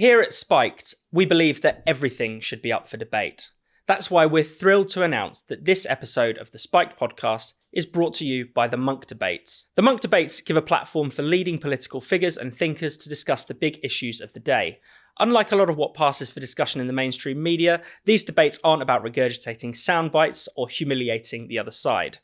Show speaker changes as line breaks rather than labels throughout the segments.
Here at Spiked, we believe that everything should be up for debate. That's why we're thrilled to announce that this episode of the Spiked podcast is brought to you by the Monk Debates. The Monk Debates give a platform for leading political figures and thinkers to discuss the big issues of the day. Unlike a lot of what passes for discussion in the mainstream media, these debates aren't about regurgitating sound bites or humiliating the other side.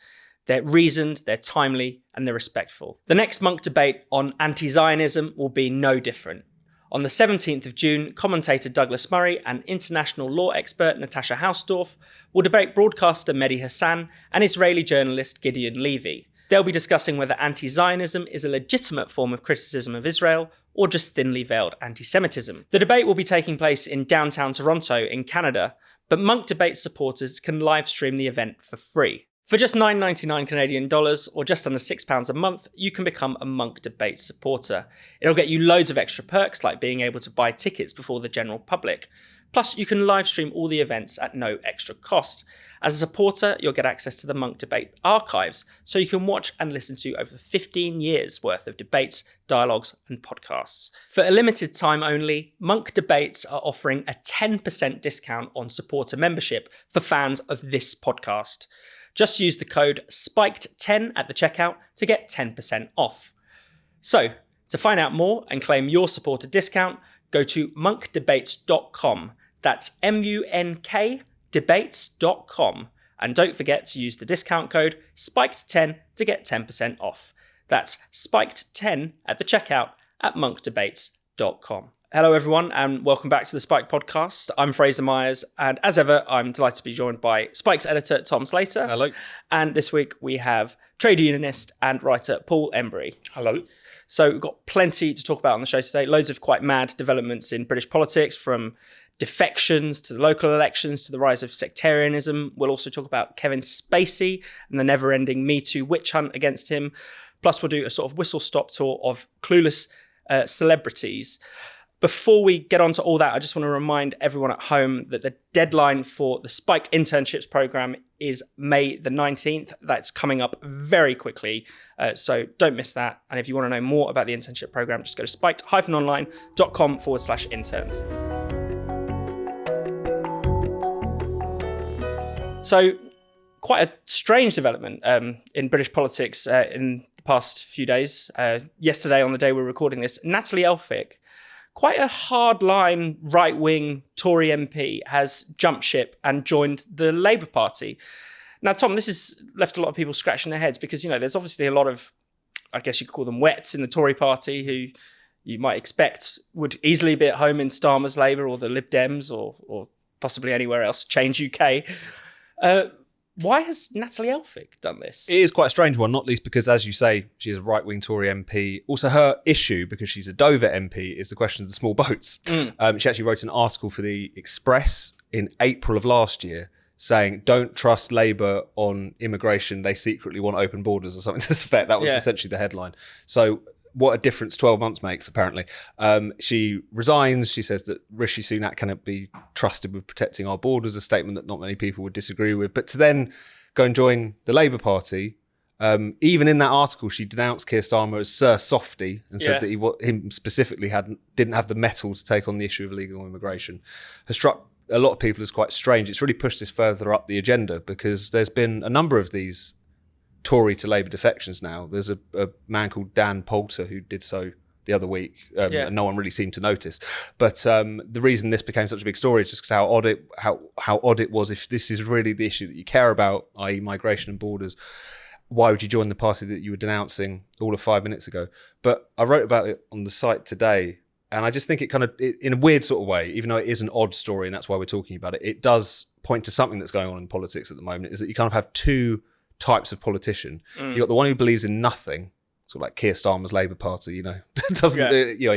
They're reasoned, they're timely, and they're respectful. The next Monk debate on anti-Zionism will be no different. On the 17th of June, commentator Douglas Murray and international law expert Natasha Hausdorff will debate broadcaster Mehdi Hassan and Israeli journalist Gideon Levy. They'll be discussing whether anti-Zionism is a legitimate form of criticism of Israel or just thinly veiled anti-Semitism. The debate will be taking place in downtown Toronto in Canada, but Monk Debate supporters can live stream the event for free. For just $9.99 Canadian dollars or just under £6 a month, you can become a Monk Debate supporter. It'll get you loads of extra perks like being able to buy tickets before the general public. Plus, you can live stream all the events at no extra cost. As a supporter, you'll get access to the Monk Debate archives, so you can watch and listen to over 15 years worth of debates, dialogues, and podcasts. For a limited time only, Monk Debates are offering a 10% discount on supporter membership for fans of this podcast. Just use the code SPIKED10 at the checkout to get 10% off. So, to find out more and claim your supporter discount, go to monkdebates.com. That's MUNK debates.com. And don't forget to use the discount code SPIKED10 to get 10% off. That's SPIKED10 at the checkout at monkdebates.com. Hello everyone and welcome back to the Spike podcast. I'm Fraser Myers and as ever I'm delighted to be joined by Spike's editor Tom Slater.
Hello.
And this week we have trade unionist and writer Paul Embery.
Hello.
So we've got plenty to talk about on the show today. Loads of quite mad developments in British politics, from defections to the local elections to the rise of sectarianism. We'll also talk about Kevin Spacey and the never-ending Me Too witch hunt against him. Plus we'll do a sort of whistle-stop tour of clueless celebrities. Before we get on to all that, I just want to remind everyone at home that the deadline for the Spiked Internships program is May the 19th. That's coming up very quickly, so don't miss that. And if you want to know more about the internship program, just go to spiked-online.com/interns. So, quite a strange development in British politics in the past few days. Yesterday, on the day we're recording this, Natalie Elphicke, quite a hardline right-wing Tory MP, has jumped ship and joined the Labour Party. Now, Tom, this has left a lot of people scratching their heads because, you know, there's obviously a lot of, I guess you could call them wets in the Tory party who you might expect would easily be at home in Starmer's Labour or the Lib Dems or possibly anywhere else, Change UK. Why has Natalie Elphicke done this?
It is quite a strange one, not least because, as you say, she is a right-wing Tory MP. Also, her issue, because she's a Dover MP, is the question of the small boats. She actually wrote an article for the Express in April of last year saying, don't trust Labour on immigration, they secretly want open borders or something to this effect. That was essentially the headline. So what a difference 12 months makes, apparently. She resigns. She says that Rishi Sunak cannot be trusted with protecting our borders, a statement that not many people would disagree with. But to then go and join the Labour Party, even in that article, she denounced Keir Starmer as Sir Softy and said that him specifically didn't have the mettle to take on the issue of illegal immigration. Has struck a lot of people as quite strange. It's really pushed this further up the agenda because there's been a number of these Tory to Labour defections now. There's a man called Dan Poulter who did so the other week, and no one really seemed to notice. But the reason this became such a big story is just because how odd it was. If this is really the issue that you care about, i.e. migration and borders, why would you join the party that you were denouncing all of 5 minutes ago? But I wrote about it on the site today, and I just think it in a weird sort of way, even though it is an odd story and that's why we're talking about it, it does point to something that's going on in politics at the moment, is that you kind of have two types of politician. You've got the one who believes in nothing, sort of like Keir Starmer's Labour Party, he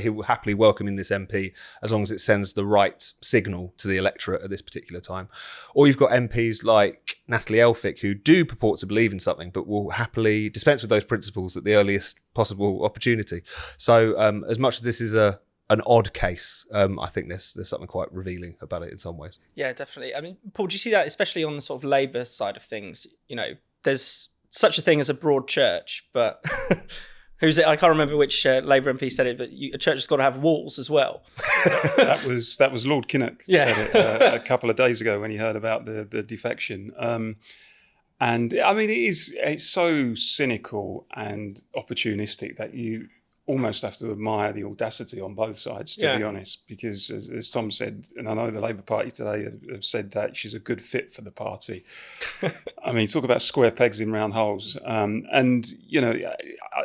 will happily welcome in this MP as long as it sends the right signal to the electorate at this particular time. Or you've got MPs like Natalie Elphicke who do purport to believe in something but will happily dispense with those principles at the earliest possible opportunity. So as much as this is an odd case, I think there's something quite revealing about it in some ways.
Yeah, definitely. I mean, Paul, do you see that especially on the sort of Labour side of things? You know, there's such a thing as a broad church, but Who's it? I can't remember which Labour MP said it, but a church has got to have walls as well.
That was Lord Kinnock said it a couple of days ago when he heard about the defection. And I mean, it's so cynical and opportunistic that you almost have to admire the audacity on both sides, to be honest, because as Tom said, and I know the Labour Party today have said that she's a good fit for the party. I mean, talk about square pegs in round holes. And, you know,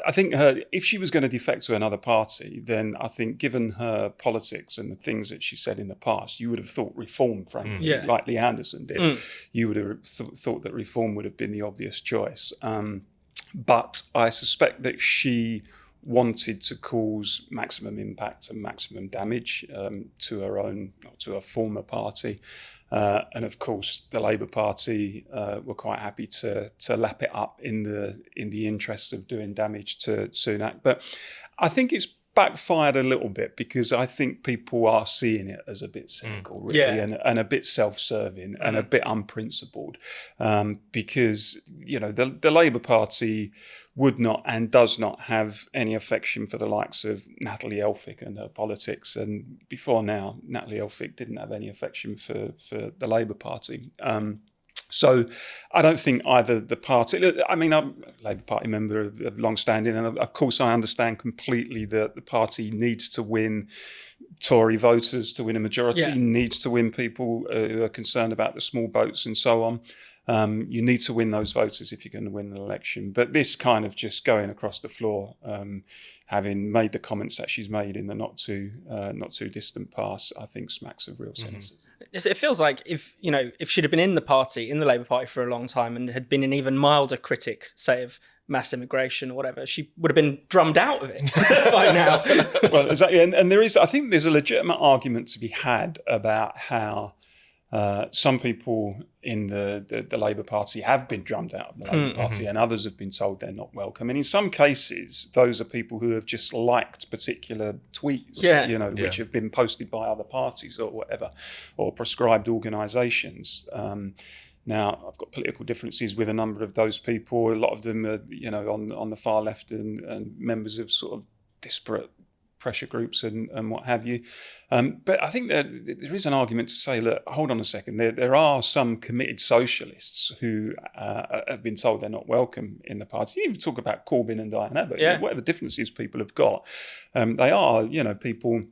I think if she was going to defect to another party, then I think given her politics and the things that she said in the past, you would have thought reform, frankly, like Lee Anderson did. You would have thought that reform would have been the obvious choice. But I suspect that she wanted to cause maximum impact and maximum damage to her former party. And of course, the Labour Party were quite happy to lap it up in the interest of doing damage to Sunak. But I think it's backfired a little bit because I think people are seeing it as a bit cynical, really, and a bit self-serving and a bit unprincipled. Because, you know, the Labour Party would not and does not have any affection for the likes of Natalie Elphicke and her politics. And before now, Natalie Elphicke didn't have any affection for the Labour Party. So I don't think either the party, I mean, I'm a Labour Party member of long standing, and of course I understand completely that the party needs to win Tory voters to win a majority, needs to win people who are concerned about the small votes and so on. You need to win those voters if you're going to win an election. But this kind of just going across the floor, having made the comments that she's made in the not too distant past, I think smacks of real cynicism.
It feels like if she'd have been in the Labour Party for a long time and had been an even milder critic, say, of mass immigration or whatever, she would have been drummed out of it by now.
Well, exactly. And I think there's a legitimate argument to be had about how some people in the Labour Party have been drummed out of the Labour Party, and others have been told they're not welcome. And in some cases, those are people who have just liked particular tweets, which have been posted by other parties or whatever, or prescribed organisations. Now, I've got political differences with a number of those people. A lot of them are, on the far left and members of sort of disparate pressure groups and what have you. But I think there is an argument to say, look, hold on a second. There are some committed socialists who have been told they're not welcome in the party. You even talk about Corbyn and Diane Abbott, whatever differences people have got. They are, people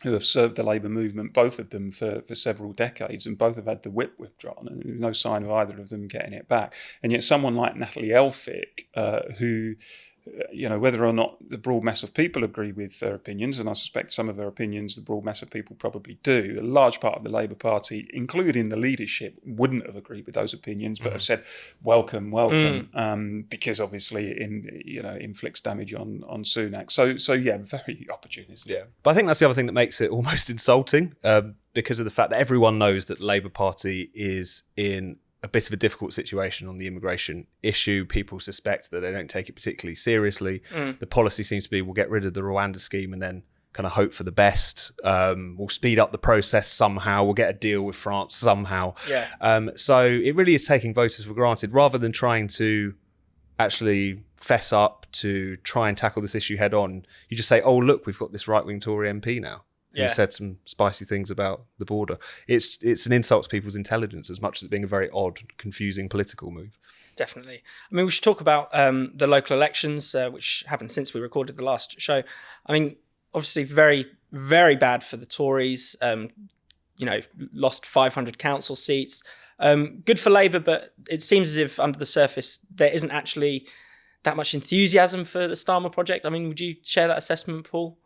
who have served the Labour movement, both of them for several decades, and both have had the whip withdrawn, and there's no sign of either of them getting it back. And yet someone like Natalie Elphicke, who, whether or not the broad mass of people agree with her opinions, and I suspect some of her opinions the broad mass of people probably do, a large part of the Labour Party, including the leadership, wouldn't have agreed with those opinions, but have said, welcome, because obviously it inflicts damage on Sunak. So yeah, very opportunistic.
Yeah. But I think that's the other thing that makes it almost insulting, because of the fact that everyone knows that the Labour Party is in a bit of a difficult situation on the immigration issue. People suspect that they don't take it particularly seriously. The policy seems to be, we'll get rid of the Rwanda scheme and then kind of hope for the best. We'll speed up the process somehow. We'll get a deal with France somehow. So it really is taking voters for granted rather than trying to actually fess up to try and tackle this issue head on. You just say, oh, look, we've got this right-wing Tory MP now. Who said some spicy things about the border. It's an insult to people's intelligence as much as it being a very odd, confusing political move.
Definitely. I mean, we should talk about the local elections, which happened since we recorded the last show. I mean, obviously very, very bad for the Tories. Lost 500 council seats. Good for Labour, but it seems as if under the surface there isn't actually that much enthusiasm for the Starmer project. I mean, would you share that assessment, Paul?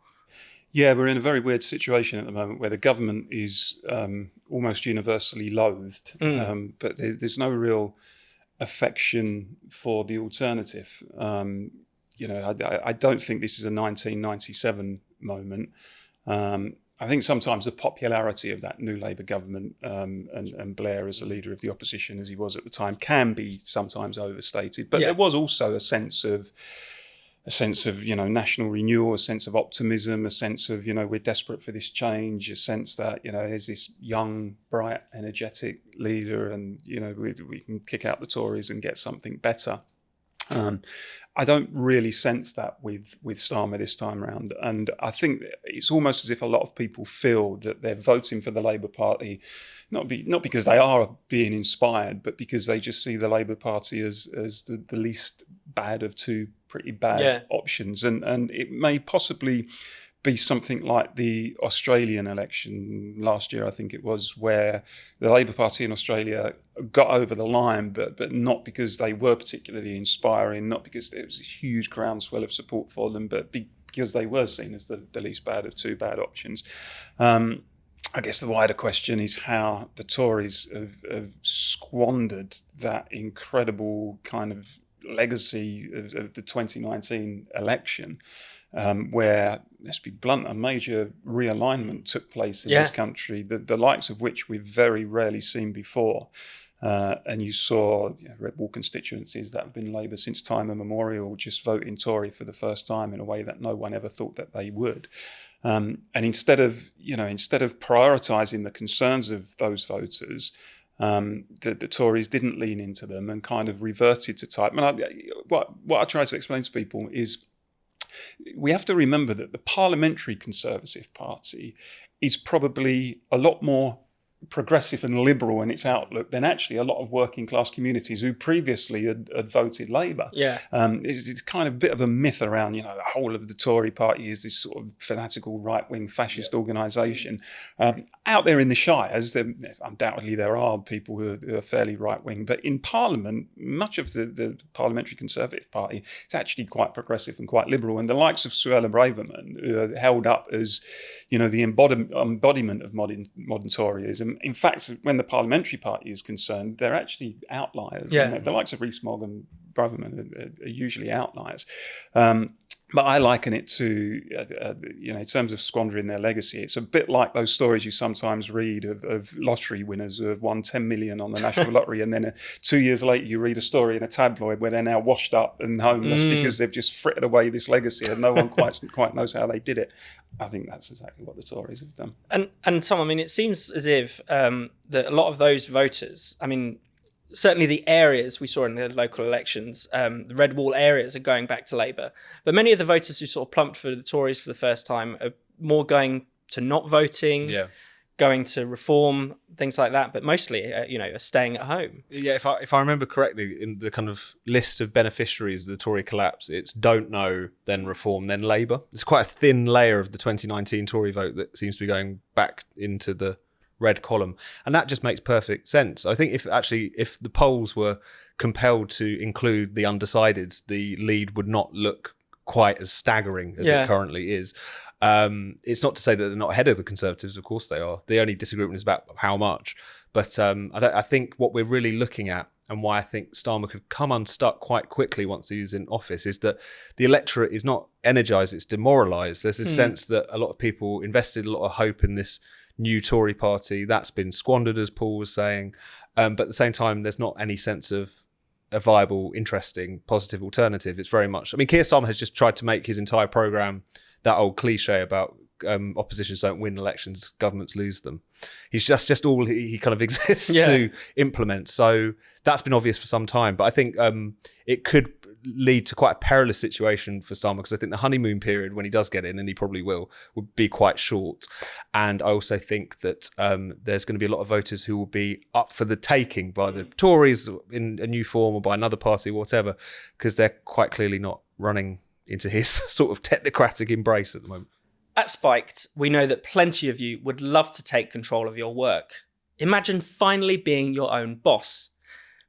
Yeah, we're in a very weird situation at the moment where the government is almost universally loathed, but there's no real affection for the alternative. I don't think this is a 1997 moment. I think sometimes the popularity of that new Labour government and Blair as the leader of the opposition, as he was at the time, can be sometimes overstated. But there was also a sense of national renewal, a sense of optimism, a sense of, we're desperate for this change, a sense that, there's this young, bright, energetic leader and, we can kick out the Tories and get something better. I don't really sense that with Starmer this time around. And I think it's almost as if a lot of people feel that they're voting for the Labour Party, not because they are being inspired, but because they just see the Labour Party as the least bad of two pretty bad options. And it may possibly be something like the Australian election last year, I think it was, where the Labour Party in Australia got over the line, but not because they were particularly inspiring, not because there was a huge groundswell of support for them, but because they were seen as the least bad of two bad options. I guess the wider question is how the Tories have squandered that incredible kind of legacy of the 2019 election. Where, let's be blunt, a major realignment took place in this country, the likes of which we've very rarely seen before. And you saw red wall constituencies that have been Labour since time immemorial just voting Tory for the first time in a way that no one ever thought that they would. And instead of prioritising the concerns of those voters, the Tories didn't lean into them and kind of reverted to type. And what I try to explain to people is, we have to remember that the Parliamentary Conservative Party is probably a lot more progressive and liberal in its outlook than actually a lot of working class communities who previously had voted Labour. It's kind of a bit of a myth around, the whole of the Tory party is this sort of fanatical right-wing fascist organisation. Out there in the shires, undoubtedly there are people who are fairly right-wing, but in Parliament, much of the Parliamentary Conservative Party is actually quite progressive and quite liberal. And the likes of Suella Braverman, who are held up as, the embodiment of modern Toryism. In fact, when the Parliamentary Party is concerned, they're actually outliers. The likes of Rees-Mogg and Braverman are usually outliers. But I liken it to, in terms of squandering their legacy, it's a bit like those stories you sometimes read of lottery winners who have won 10 million on the national lottery, and then 2 years later you read a story in a tabloid where they're now washed up and homeless because they've just frittered away this legacy and no one quite knows how they did it. I think that's exactly what the Tories have done.
And Tom, it seems as if that a lot of those voters, certainly the areas we saw in the local elections, the red wall areas are going back to Labour. But many of the voters who sort of plumped for the Tories for the first time are more going to not voting, going to reform, things like that. But mostly, are staying at home.
Yeah, if I remember correctly, in the kind of list of beneficiaries of the Tory collapse, it's don't know, then reform, then Labour. It's quite a thin layer of the 2019 Tory vote that seems to be going back into the red column, and that just makes perfect sense. I think if the polls were compelled to include the undecideds, the lead would not look quite as staggering as it currently is. It's not to say that they're not ahead of the Conservatives, of course they are. The only disagreement is about how much. But I think what we're really looking at, and why I think Starmer could come unstuck quite quickly once he's in office, is that the electorate is not energised, it's demoralised. There's this sense that a lot of people invested a lot of hope in this new Tory party that's been squandered, as Paul was saying, but at the same time there's not any sense of a viable, interesting, positive alternative. It's very much, Keir Starmer has just tried to make his entire programme that old cliche about oppositions don't win elections, governments lose them. He's just all he kind of exists to implement. So that's been obvious for some time, but I think it could lead to quite a perilous situation for Starmer, because I think the honeymoon period, when he does get in, and he probably will, would be quite short. And I also think that there's going to be a lot of voters who will be up for the taking by the Tories in a new form or by another party or whatever, because they're quite clearly not running into his sort of technocratic embrace at the moment.
At Spiked, we know that plenty of you would love to take control of your work. Imagine finally being your own boss.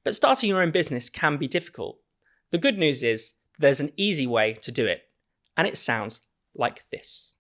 But starting your own business can be difficult. The good news is there's an easy way to do it, and it sounds like this.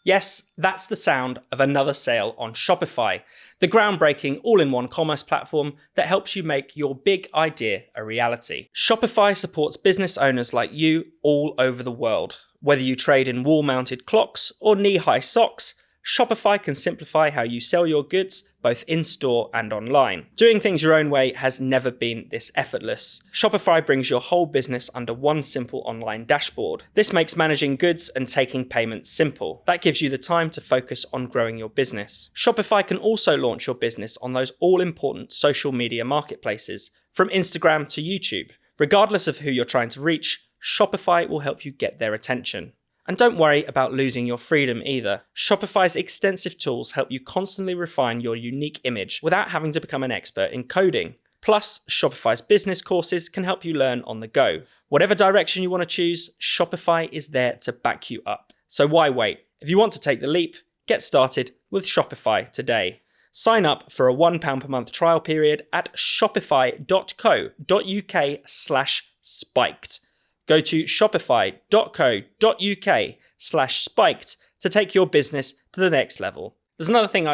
Yes, that's the sound of another sale on Shopify, the groundbreaking all-in-one commerce platform that helps you make your big idea a reality. Shopify supports business owners like you all over the world. Whether you trade in wall-mounted clocks or knee-high socks, Shopify can simplify how you sell your goods, both in-store and online. Doing things your own way has never been this effortless. Shopify brings your whole business under one simple online dashboard. This makes managing goods and taking payments simple. That gives you the time to focus on growing your business. Shopify can also launch your business on those all-important social media marketplaces, from Instagram to YouTube, Regardless of who you're trying to reach, Shopify will help you get their attention. And don't worry about losing your freedom either. Shopify's extensive tools help you constantly refine your unique image without having to become an expert in coding. Plus, Shopify's business courses can help you learn on the go. Whatever direction you want to choose, Shopify is there to back you up. So why wait? If you want to take the leap, get started with Shopify today. Sign up for a £1 per month trial period at shopify.co.uk/spiked. Go to shopify.co.uk/spiked to take your business to the next level. There's another thing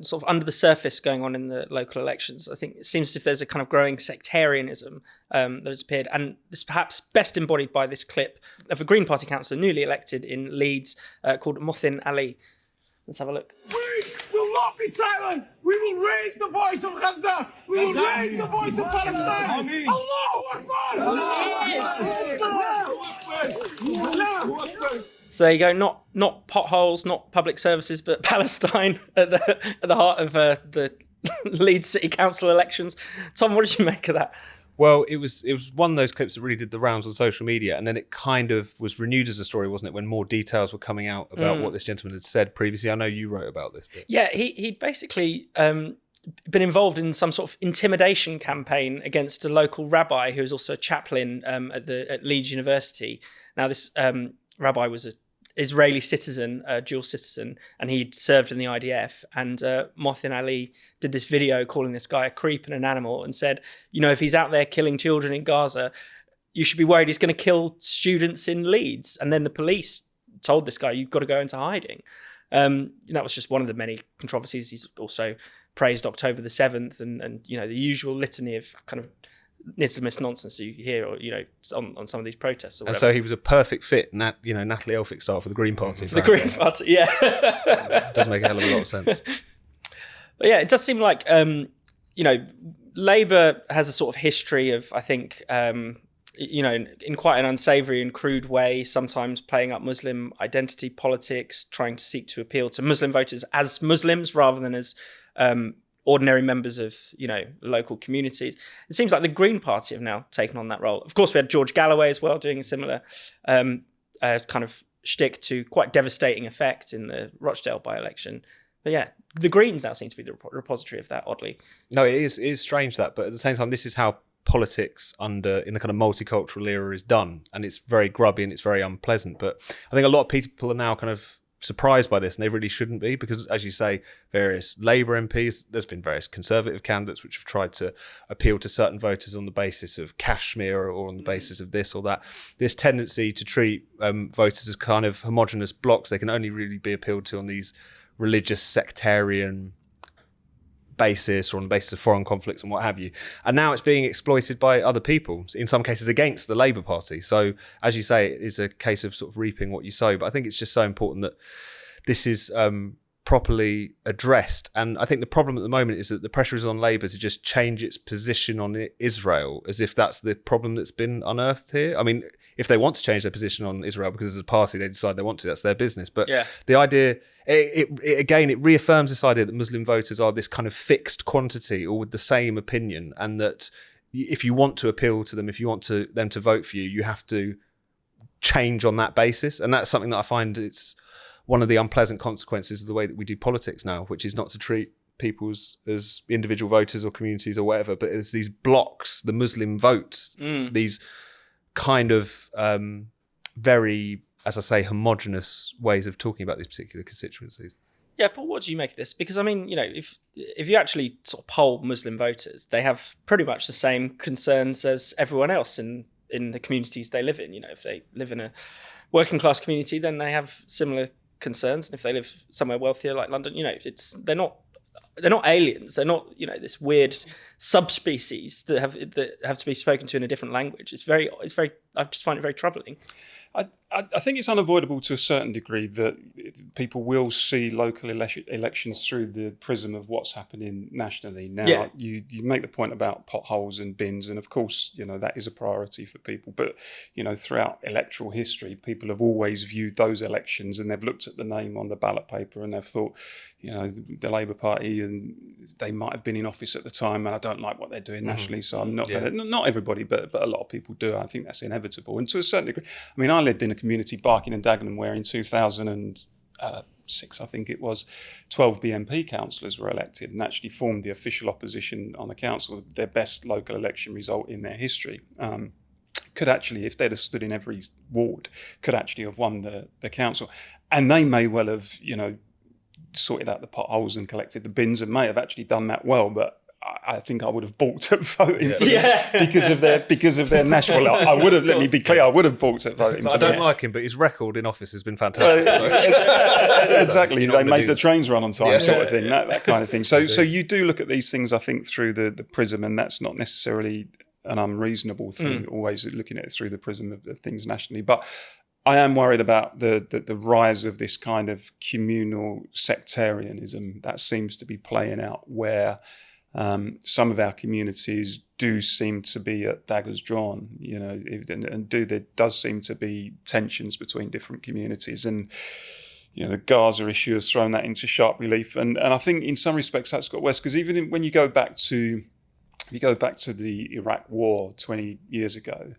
sort of under the surface going on in the local elections. I think it seems as if there's a kind of growing sectarianism that has appeared, and this is perhaps best embodied by this clip of a Green Party councillor newly elected in Leeds called Mohsin Ali. Let's have a look.
We will not be silent. We will raise the voice of Gaza. We will raise the voice of Palestine. Allahu Akbar. Allahu Akbar.
So there you go. Not potholes, not public services, but Palestine at the heart of the Leeds City Council elections. Tom, what did you make of that?
Well, it was one of those clips that really did the rounds on social media, and then it kind of was renewed as a story, wasn't it, when more details were coming out about what this gentleman had said previously. I know you wrote about this. But...
Yeah, he'd basically been involved in some sort of intimidation campaign against a local rabbi who was also a chaplain at Leeds University. Now, this rabbi was an Israeli citizen, a dual citizen, and he'd served in the IDF. And Mohsin Ali did this video calling this guy a creep and an animal and said, if he's out there killing children in Gaza, you should be worried he's going to kill students in Leeds. And then the police told this guy, you've got to go into hiding. That was just one of the many controversies. He's also praised October the 7th and the usual litany of kind of Islamist nonsense you hear, on some of these protests. Or
and so he was a perfect fit, Natalie Elphicke style for the Green Party.
For the Green Party, yeah.
Does make a hell of a lot of sense.
But yeah, it does seem like, Labour has a sort of history of, I think, in quite an unsavoury and crude way, sometimes playing up Muslim identity politics, trying to seek to appeal to Muslim voters as Muslims rather than as ordinary members of, local communities. It seems like the Green Party have now taken on that role. Of course, we had George Galloway as well doing a similar kind of shtick to quite devastating effect in the Rochdale by-election. But yeah, the Greens now seem to be the repository of that, oddly.
No, it is strange that, but at the same time, this is how politics in the kind of multicultural era is done, and it's very grubby and it's very unpleasant. But I think a lot of people are now kind of surprised by this, and they really shouldn't be, because, as you say, various Labour MPs, there's been various Conservative candidates which have tried to appeal to certain voters on the basis of Kashmir or on the basis of this or that. This tendency to treat voters as kind of homogenous blocks, they can only really be appealed to on these religious sectarian basis or on the basis of foreign conflicts and what have you. And now it's being exploited by other people, in some cases against the Labour Party. So, as you say, it is a case of sort of reaping what you sow. But I think it's just so important that this is properly addressed. And I think the problem at the moment is that the pressure is on Labour to just change its position on Israel, as if that's the problem that's been unearthed here. I mean, if they want to change their position on Israel because as a party they decide they want to, that's their business. But the idea, it reaffirms this idea that Muslim voters are this kind of fixed quantity, all with the same opinion, and that if you want to appeal to them, if you want them to vote for you, you have to change on that basis. And that's something that I find it's one of the unpleasant consequences of the way that we do politics now, which is not to treat people as individual voters or communities or whatever, but as these blocks, the Muslim vote, these kind of very, as I say, homogenous ways of talking about these particular constituencies.
Yeah, Paul, what do you make of this? Because, I mean, if you actually sort of poll Muslim voters, they have pretty much the same concerns as everyone else in the communities they live in. If they live in a working class community, then they have similar concerns. And if they live somewhere wealthier like London, they're not aliens. They're not, this weird subspecies that have to be spoken to in a different language. It's very. I just find it very troubling.
I think it's unavoidable to a certain degree that people will see local elections through the prism of what's happening nationally. Now, you make the point about potholes and bins, and of course, that is a priority for people. But, throughout electoral history, people have always viewed those elections and they've looked at the name on the ballot paper and they've thought, the Labour Party and they might have been in office at the time, and I don't like what they're doing nationally. So I'm not not everybody, but a lot of people do. I think that's inevitable, and to a certain degree. I mean, I lived in a community, Barking and Dagenham, where in 2006, I think it was, 12 BNP councillors were elected and actually formed the official opposition on the council, their best local election result in their history. Could actually, if they'd have stood in every ward, could actually have won the council. And they may well have, sorted out the potholes and collected the bins, and may have actually done that well, but I think I would have balked at voting for them because of their national. I would have. Let me be clear. I would have balked at voting.
I don't like him, but his record in office has been fantastic.
Exactly. They made the trains run on time, sort of thing. That kind of thing. So you do look at these things, I think, through the prism, and that's not necessarily an unreasonable thing. Always looking at it through the prism of things nationally, but I am worried about the rise of this kind of communal sectarianism that seems to be playing out, where some of our communities do seem to be at daggers drawn, and there does seem to be tensions between different communities, and the Gaza issue has thrown that into sharp relief, and I think in some respects that's got worse, because even when you go back to the Iraq War 20 years ago.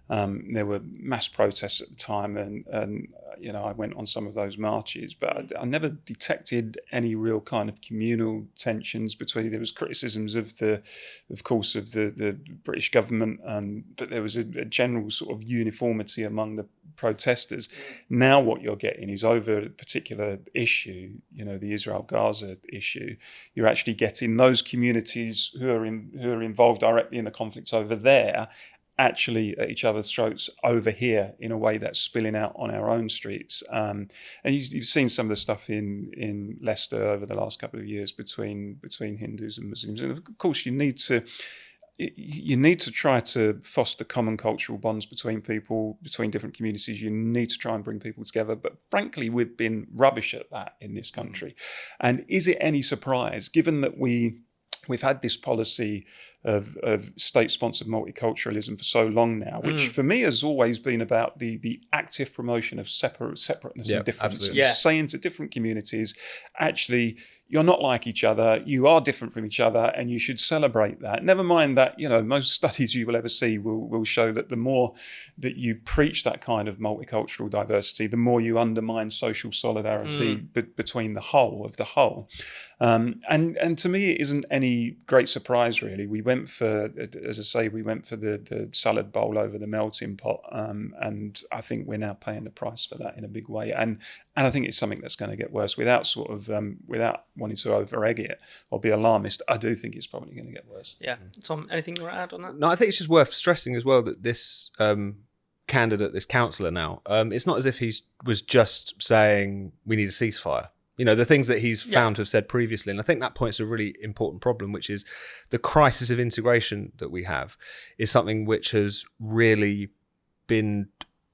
There were mass protests at the time, and I went on some of those marches, but I never detected any real kind of communal tensions between. There was criticisms of the British government, but there was a general sort of uniformity among the protesters. Now what you're getting is, over a particular issue, the Israel-Gaza issue, you're actually getting those communities who are involved directly in the conflicts over there actually at each other's throats over here in a way that's spilling out on our own streets. And you've seen some of the stuff in Leicester over the last couple of years between Hindus and Muslims. And of course, you need to try to foster common cultural bonds between people, between different communities. You need to try and bring people together. But frankly, we've been rubbish at that in this country. And is it any surprise, given that we've had this policy of state-sponsored multiculturalism for so long now, which for me has always been about the active promotion of separateness and difference, saying to different communities, actually, you're not like each other, you are different from each other, and you should celebrate that. Never mind that, most studies you will ever see will show that the more that you preach that kind of multicultural diversity, the more you undermine social solidarity between the whole. And to me, it isn't any great surprise, really. We went for the salad bowl over the melting pot, and I think we're now paying the price for that in a big way. And I think it's something that's going to get worse without wanting to over-egg it or be alarmist. I do think it's probably going to get worse.
Yeah. Tom, anything you want to add on that?
No, I think it's just worth stressing as well that this candidate, this councillor now, it's not as if he was just saying we need a ceasefire. The things that he's found to have said previously. And I think that points to a really important problem, which is the crisis of integration that we have is something which has really been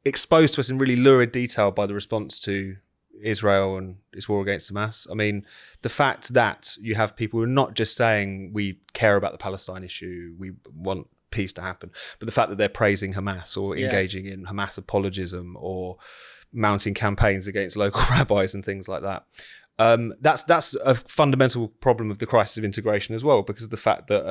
exposed to us in really lurid detail by the response to Israel and its war against Hamas. I mean, the fact that you have people who are not just saying we care about the Palestine issue, we want peace to happen, but the fact that they're praising Hamas or engaging in Hamas apologism or mounting campaigns against local rabbis and things like that. That's a fundamental problem of the crisis of integration as well, because of the fact that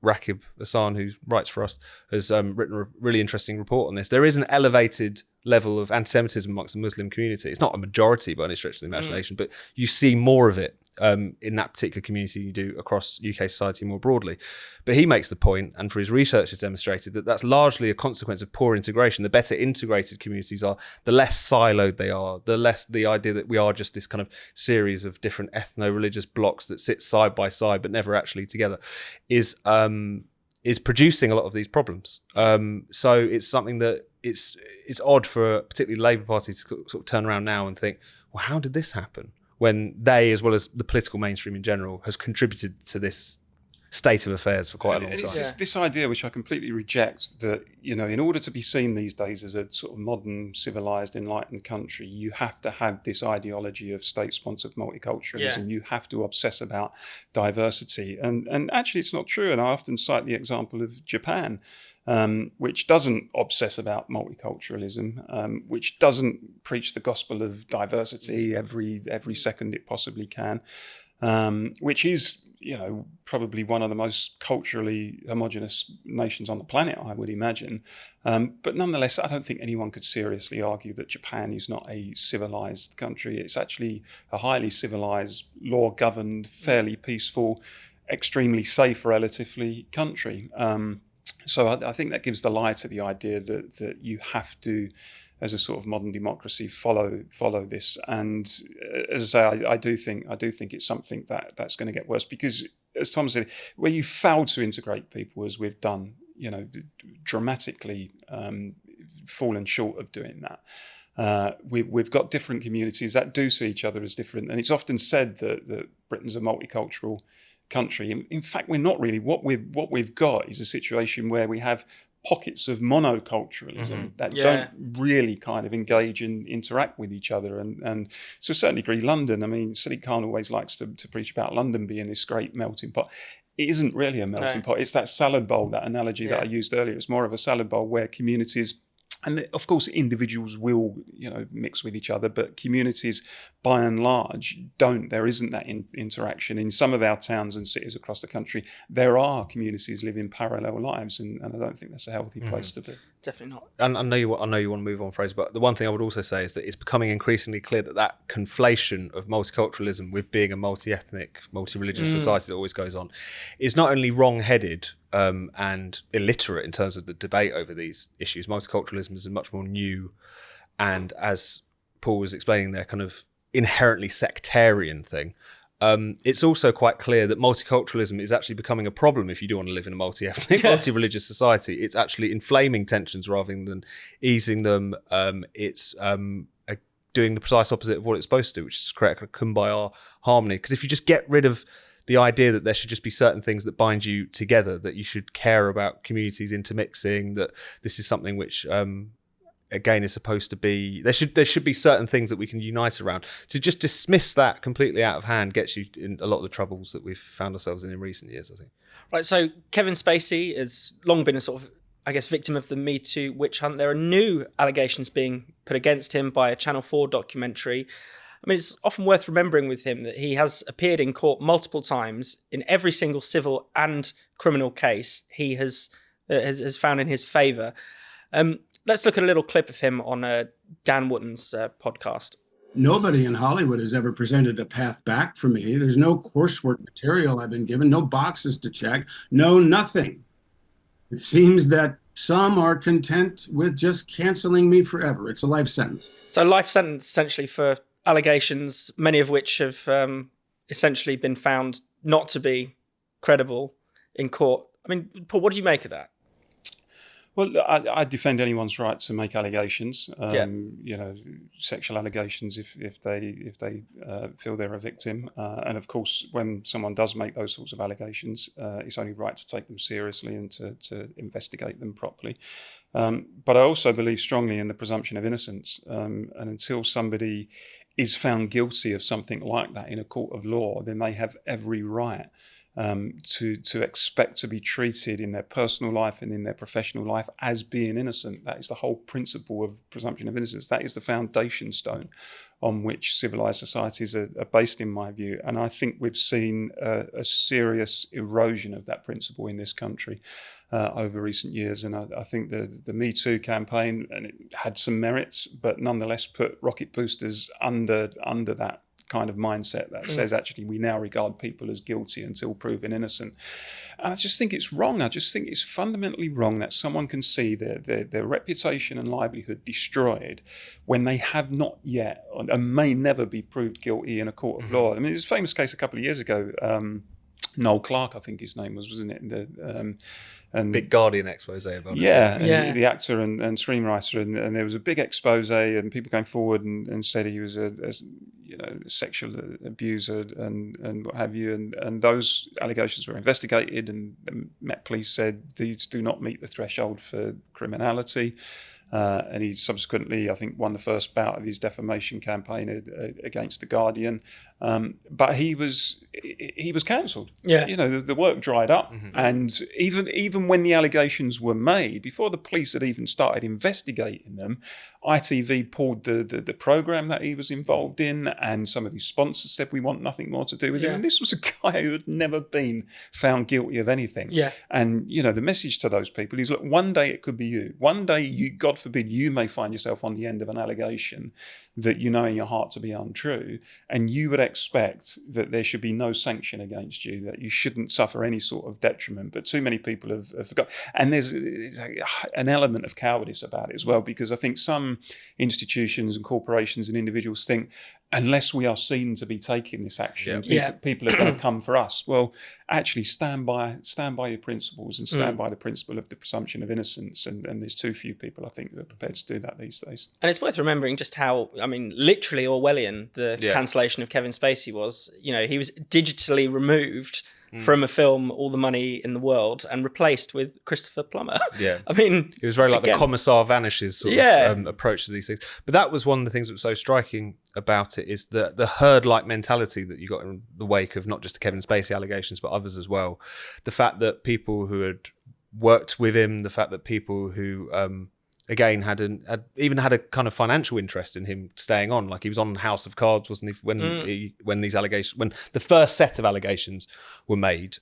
Rakib Hassan, who writes for us, has written a really interesting report on this. There is an elevated level of anti-Semitism amongst the Muslim community. It's not a majority by any stretch of the imagination, but you see more of it in that particular community than you do across UK society more broadly. But he makes the point, and for his research has demonstrated, that that's largely a consequence of poor integration. The better integrated communities are, the less siloed they are, the less the idea that we are just this kind of series of different ethno-religious blocks that sit side by side but never actually together, is producing a lot of these problems. So it's something that it's odd for particularly the Labour Party to sort of turn around now and think, well, how did this happen? When they, as well as the political mainstream in general, has contributed to this state of affairs for quite a long time.
It's this idea, which I completely reject, that, in order to be seen these days as a sort of modern, civilised, enlightened country, you have to have this ideology of state-sponsored multiculturalism. Yeah. You have to obsess about diversity. And actually, it's not true. And I often cite the example of Japan, which doesn't obsess about multiculturalism, which doesn't preach the gospel of diversity every second it possibly can. which is, probably one of the most culturally homogenous nations on the planet, I would imagine. But nonetheless, I don't think anyone could seriously argue that Japan is not a civilized country. It's actually a highly civilized, law-governed, fairly peaceful, extremely safe, relatively country. So I think that gives the lie to the idea that you have to, as a sort of modern democracy, follow this. And as I say, I do think it's something that's going to get worse, because, as Tom said, where you fail to integrate people, as we've done, dramatically fallen short of doing that. We've got different communities that do see each other as different, and it's often said that Britain's a multicultural country. In fact, we're not really. What we've got is a situation where we have pockets of monoculturalism that don't really kind of engage and interact with each other. And to a certain degree, London, I mean, Sadiq Khan always likes to preach about London being this great melting pot. It isn't really a melting pot. It's that salad bowl, that analogy that I used earlier. It's more of a salad bowl where communities, and of course individuals will, mix with each other, but communities by and large don't. There isn't that interaction. In some of our towns and cities across the country, there are communities living parallel lives, and I don't think that's a healthy place to be.
Definitely not.
And I know you want to move on, Fraser, but the one thing I would also say is that it's becoming increasingly clear that conflation of multiculturalism with being a multi-ethnic, multi-religious society that always goes on is not only wrong-headed and illiterate in terms of the debate over these issues. Multiculturalism is a much more new and, as Paul was explaining there, kind of inherently sectarian thing. It's also quite clear that multiculturalism is actually becoming a problem if you do want to live in a multi-ethnic, multi-religious society. It's actually inflaming tensions rather than easing them. It's doing the precise opposite of what it's supposed to do, which is create a kumbaya harmony. Because if you just get rid of the idea that there should just be certain things that bind you together, that you should care about communities intermixing, that this is something which... again, is supposed to be, there should be certain things that we can unite around. To just dismiss that completely out of hand gets you in a lot of the troubles that we've found ourselves in recent years, I think. Right,
so Kevin Spacey has long been a sort of, I guess, victim of the Me Too witch hunt. There are new allegations being put against him by a Channel 4 documentary. I mean, it's often worth remembering with him that he has appeared in court multiple times. In every single civil and criminal case, he has found in his favour. Let's look at a little clip of him on Dan Wootton's podcast.
Nobody in Hollywood has ever presented a path back for me. There's no coursework material I've been given, no boxes to check, no nothing. It seems that some are content with just canceling me forever. It's a life sentence.
So life sentence essentially for allegations, many of which have essentially been found not to be credible in court. I mean, Paul, what do you make of that?
Well, I defend anyone's right to make allegations. Sexual allegations if they feel they're a victim, and of course, when someone does make those sorts of allegations, it's only right to take them seriously and to investigate them properly. But I also believe strongly in the presumption of innocence, and until somebody is found guilty of something like that in a court of law, then they have every right to expect to be treated in their personal life and in their professional life as being innocent. That is the whole principle of presumption of innocence. That is the foundation stone on which civilized societies are based, in my view. And I think we've seen a serious erosion of that principle in this country over recent years. And I think the Me Too campaign, and it had some merits, but nonetheless put rocket boosters under that kind of mindset that says, actually, we now regard people as guilty until proven innocent. And I just think it's wrong. I just think it's fundamentally wrong that someone can see their reputation and livelihood destroyed when they have not yet and may never be proved guilty in a court of law. I mean, there's a famous case a couple of years ago, Noel Clarke, I think his name was, wasn't it? And
big Guardian expose about it.
The actor and screenwriter, and there was a big expose, and people came forward and said he was a sexual abuser and what have you, and those allegations were investigated, and the Met Police said these do not meet the threshold for criminality. And he subsequently, I think, won the first bout of his defamation campaign against The Guardian. But he was he was cancelled.
Yeah.
The work dried up. And even when the allegations were made, before the police had even started investigating them, ITV pulled the programme that he was involved in, and some of his sponsors said, we want nothing more to do with him. And this was a guy who had never been found guilty of anything.
Yeah.
And, the message to those people is, look, one day it could be you. One day, God forbid, you may find yourself on the end of an allegation that you know in your heart to be untrue, and you would expect that there should be no sanction against you, that you shouldn't suffer any sort of detriment. But too many people have forgotten. And there's an element of cowardice about it as well, because I think some institutions and corporations and individuals think, unless we are seen to be taking this action, people are going to come for us. Well, actually, stand by your principles and stand by the principle of the presumption of innocence. And there's too few people, I think, who are prepared to do that these days.
And it's worth remembering just how, literally Orwellian the cancellation of Kevin Spacey was. He was digitally removed from a film, All the Money in the World, and replaced with Christopher Plummer.
Yeah.
It
was very like the commissar vanishes sort of approach to these things. But that was one of the things that was so striking about it, is the herd-like mentality that you got in the wake of not just the Kevin Spacey allegations, but others as well. The fact that people who had worked with him, the fact that people who... again, had even had a kind of financial interest in him staying on. Like, he was on House of Cards, wasn't he? When these allegations, when the first set of allegations were made,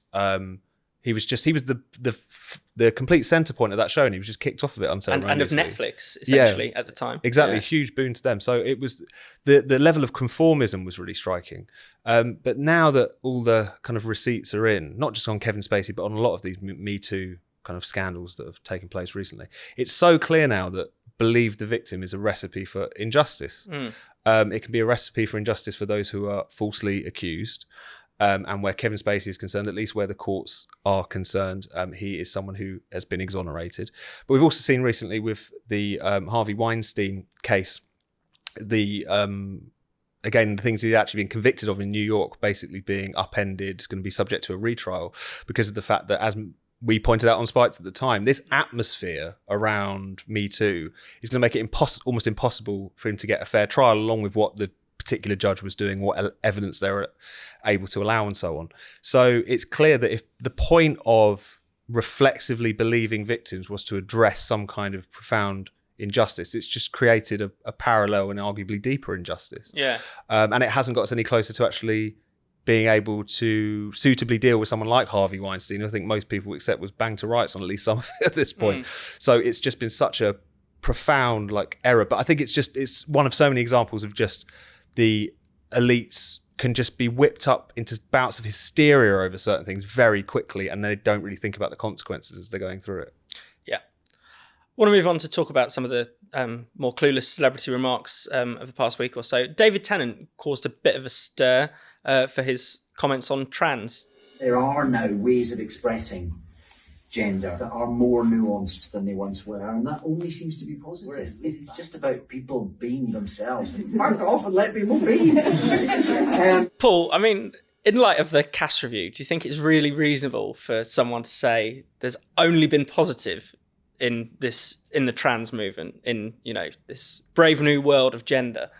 he was the complete centre point of that show, and he was just kicked off of it unceremoniously.
And of Netflix, essentially, at the time.
Exactly, huge boon to them. So it was the level of conformism was really striking. But now that all the kind of receipts are in, not just on Kevin Spacey, but on a lot of these Me Too kind of scandals that have taken place recently, it's so clear now that believe the victim is a recipe for injustice. It can be a recipe for injustice for those who are falsely accused, and where Kevin Spacey is concerned, at least where the courts are concerned, he is someone who has been exonerated. But we've also seen recently with the Harvey Weinstein case, again, the things he'd actually been convicted of in New York basically being upended, going to be subject to a retrial because of the fact that, as we pointed out on Spiked at the time, this atmosphere around Me Too is going to make it almost impossible for him to get a fair trial, along with what the particular judge was doing, what evidence they were able to allow, and so on. So it's clear that if the point of reflexively believing victims was to address some kind of profound injustice, it's just created a parallel and arguably deeper injustice. And it hasn't got us any closer to actually being able to suitably deal with someone like Harvey Weinstein. I think most people accept was banged to rights on at least some of it at this point. So it's just been such a profound error. But I think it's one of so many examples of just the elites can just be whipped up into bouts of hysteria over certain things very quickly, and they don't really think about the consequences as they're going through it. I
want to move on to talk about some of the more clueless celebrity remarks of the past week or so. David Tennant caused a bit of a stir for his comments on trans.
There are now ways of expressing gender that are more nuanced than they once were, and that only seems to be positive. It's just about people being themselves. Fuck off and let people be.
Paul, in light of the Cass review, do you think it's really reasonable for someone to say there's only been positive in the trans movement, in this brave new world of gender?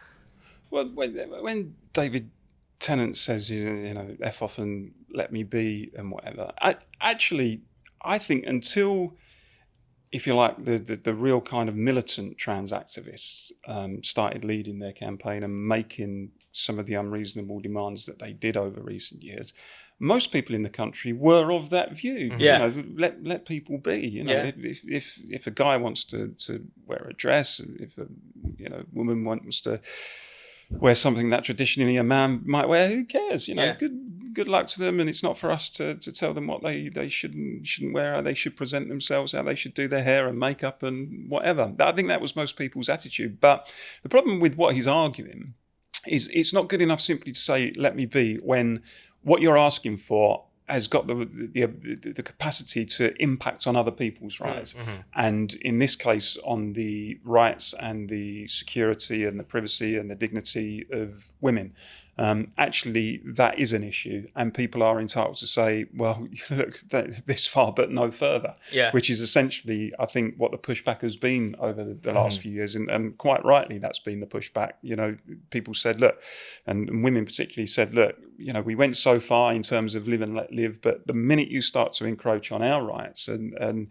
Well, when David Tennant says, F off and let me be and whatever, I think until, if you like, the real kind of militant trans activists started leading their campaign and making some of the unreasonable demands that they did over recent years, most people in the country were of that view. Let people be. If a guy wants to wear a dress, if a woman wants to wear something that traditionally a man might wear, who cares? Good luck to them, and it's not for us to tell them what they shouldn't wear, how they should present themselves, how they should do their hair and makeup and whatever. I think that was most people's attitude. But the problem with what he's arguing is it's not good enough simply to say let me be, when what you're asking for has got the capacity to impact on other people's rights. And in this case, on the rights and the security and the privacy and the dignity of women. actually that is an issue, and people are entitled to say, well, look, this far but no further, which is essentially, I think, what the pushback has been over the last few years, and quite rightly that's been the pushback. People said, look, and women particularly said, look, we went so far in terms of live and let live, but the minute you start to encroach on our rights and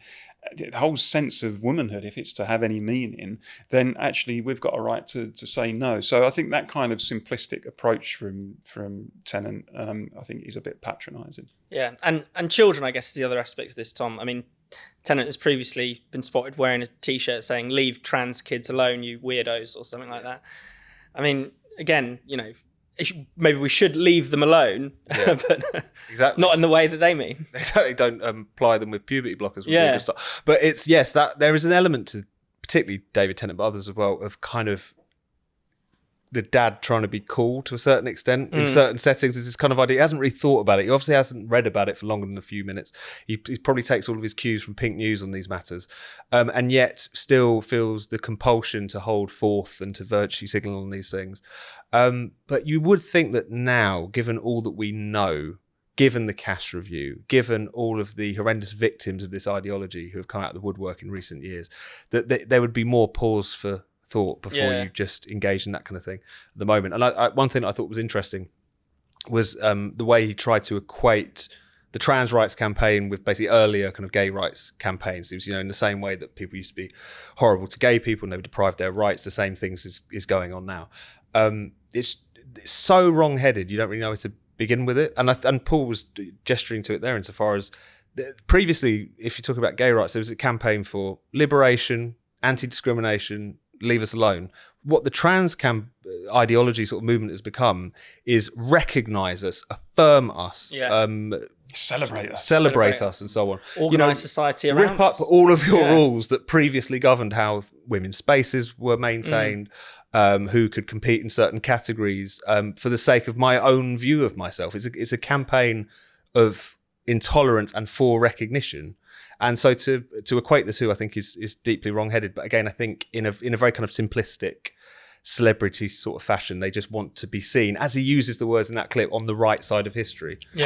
the whole sense of womanhood, if it's to have any meaning, then actually we've got a right to say no. So I think that kind of simplistic approach from Tennant, I think, is a bit patronising.
Yeah, and children, I guess, is the other aspect of this, Tom. I mean, Tennant has previously been spotted wearing a T-shirt saying, "Leave trans kids alone, you weirdos," or something like that. I mean, again, maybe we should leave them alone, but
exactly
not in the way that they mean.
Exactly, don't ply them with puberty blockers. But it's, yes, that there is an element to, particularly David Tennant, but others as well, of kind of the dad trying to be cool to a certain extent in certain settings. There's this kind of idea. He hasn't really thought about it. He obviously hasn't read about it for longer than a few minutes. He probably takes all of his cues from Pink News on these matters, and yet still feels the compulsion to hold forth and to virtue signal on these things. But you would think that now, given all that we know, given the Cash review, given all of the horrendous victims of this ideology who have come out of the woodwork in recent years, that there would be more pause for thought before you just engage in that kind of thing at the moment. And one thing I thought was interesting was the way he tried to equate the trans rights campaign with basically earlier kind of gay rights campaigns. It was, in the same way that people used to be horrible to gay people and they were deprived their rights, the same things is going on now. It's so wrong-headed, you don't really know where to begin with it. And Paul was gesturing to it there insofar as previously, if you talk about gay rights, there was a campaign for liberation, anti-discrimination, leave us alone. What the trans ideology sort of movement has become is recognise us, affirm us,
celebrate
us, and so on.
Organise society around
rip up all of your rules that previously governed how women's spaces were maintained, who could compete in certain categories, for the sake of my own view of myself. It's a campaign of intolerance and for recognition. And so to equate the two, I think is deeply wrong-headed. But again, I think in a very kind of simplistic celebrity sort of fashion, they just want to be seen, as he uses the words in that clip, on the right side of history.
It's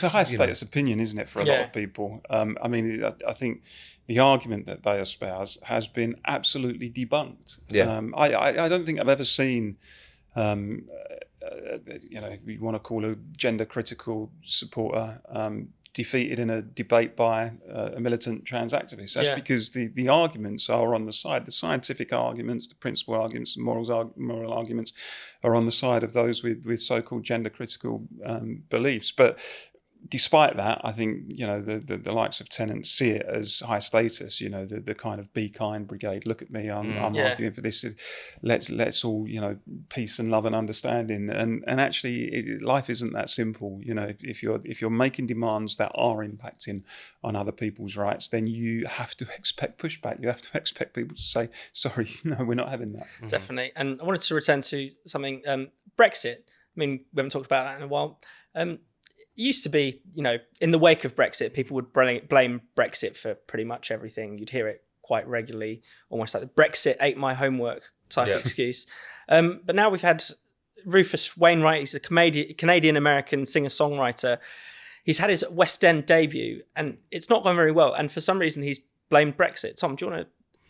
a high status opinion, isn't it, for a lot of people? I think the argument that they espouse has been absolutely debunked. I don't think I've ever seen, if you want to call a gender critical supporter, defeated in a debate by a militant trans activist. That's because the arguments are on the side. The scientific arguments, the principle arguments, the moral arguments are on the side of those with so-called gender critical beliefs. But despite that, I think, the likes of Tennant see it as high status, the kind of be kind brigade. Look at me, I'm arguing for this. Let's all, peace and love and understanding. And actually, life isn't that simple. If you're making demands that are impacting on other people's rights, then you have to expect pushback. You have to expect people to say, sorry, no, we're not having that.
Definitely. And I wanted to return to something, Brexit. I mean, we haven't talked about that in a while. It used to be, in the wake of Brexit, people would blame Brexit for pretty much everything. You'd hear it quite regularly, almost like the Brexit ate my homework type excuse. But now we've had Rufus Wainwright. He's a Canadian-American singer-songwriter. He's had his West End debut, and it's not gone very well. And for some reason, he's blamed Brexit. Tom, do you want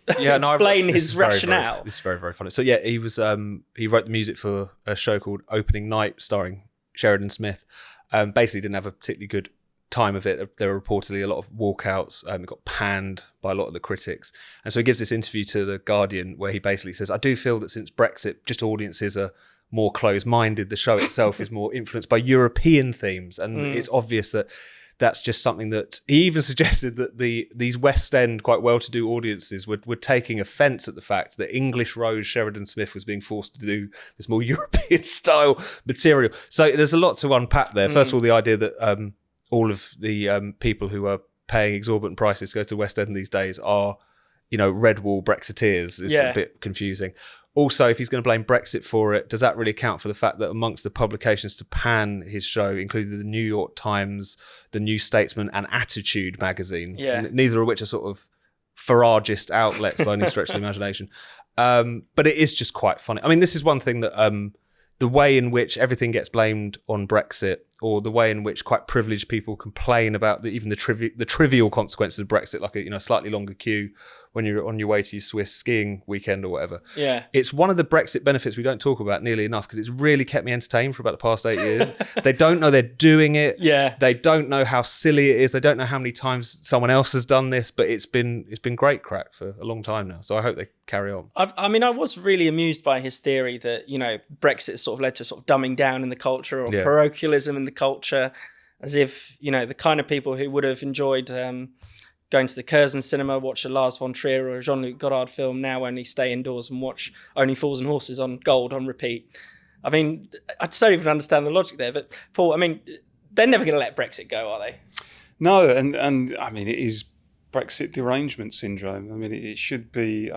to explain his rationale?
This is very, very funny. So he was he wrote the music for a show called Opening Night, starring Sheridan Smith. Basically didn't have a particularly good time of it. There were reportedly a lot of walkouts. It got panned by a lot of the critics. And so he gives this interview to The Guardian where he basically says, I do feel that since Brexit, just audiences are more closed-minded. The show itself is more influenced by European themes. And it's obvious that that's just something that he even suggested that these West End, quite well-to-do audiences were taking offence at the fact that English Rose Sheridan Smith was being forced to do this more European-style material. So there's a lot to unpack there. First of all, the idea that all of the people who are paying exorbitant prices to go to West End these days are, red wall Brexiteers is a bit confusing. Also, if he's going to blame Brexit for it, does that really account for the fact that amongst the publications to pan his show included the New York Times, the New Statesman, and Attitude magazine, neither of which are sort of Farageist outlets by any stretch of the imagination. But it is just quite funny. I mean, this is one thing that the way in which everything gets blamed on Brexit, or the way in which quite privileged people complain about even the trivial consequences of Brexit, like a slightly longer queue when you're on your way to your Swiss skiing weekend or whatever.
Yeah.
It's one of the Brexit benefits we don't talk about nearly enough, because it's really kept me entertained for about the past 8 years. They don't know they're doing it.
Yeah.
They don't know how silly it is. They don't know how many times someone else has done this, but it's been great crack for a long time now. So I hope they carry on.
I mean, I was really amused by his theory that, Brexit sort of led to sort of dumbing down in the culture, or parochialism in the culture, as if, the kind of people who would have enjoyed going to the Curzon cinema, watch a Lars von Trier or a Jean-Luc Godard film, now only stay indoors and watch Only Fools and Horses on Gold on repeat. I mean, I just don't even understand the logic there. But Paul, I mean, they're never going to let Brexit go, are they?
No, and I mean, it is Brexit derangement syndrome. I mean, I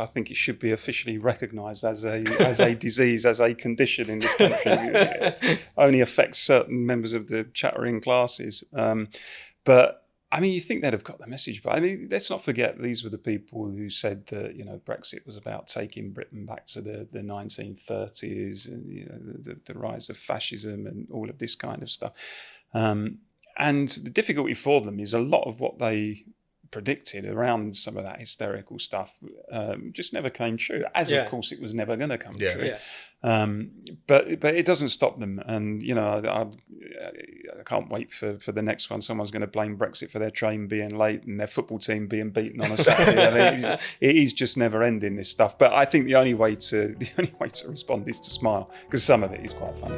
think it should be officially recognised as a disease, as a condition in this country. It only affects certain members of the chattering classes. But I mean, you think they'd have got the message, but I mean, let's not forget these were the people who said that Brexit was about taking Britain back to the 1930s, and the rise of fascism and all of this kind of stuff. And the difficulty for them is a lot of what they predicted around some of that hysterical stuff just never came true, as of course it was never going to come true. But it doesn't stop them, and I can't wait for the next one. Someone's going to blame Brexit for their train being late and their football team being beaten on a Saturday. I mean, it is just never ending, this stuff. But I think the only way to respond is to smile, because some of it is quite funny.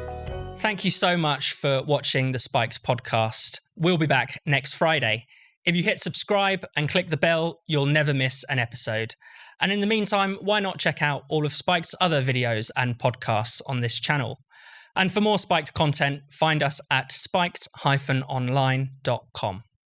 Thank you so much for watching the Spiked podcast. We'll be back next Friday. If you hit subscribe and click the bell, you'll never miss an episode. And in the meantime, why not check out all of Spiked's other videos and podcasts on this channel? And for more Spiked content, find us at spiked-online.com.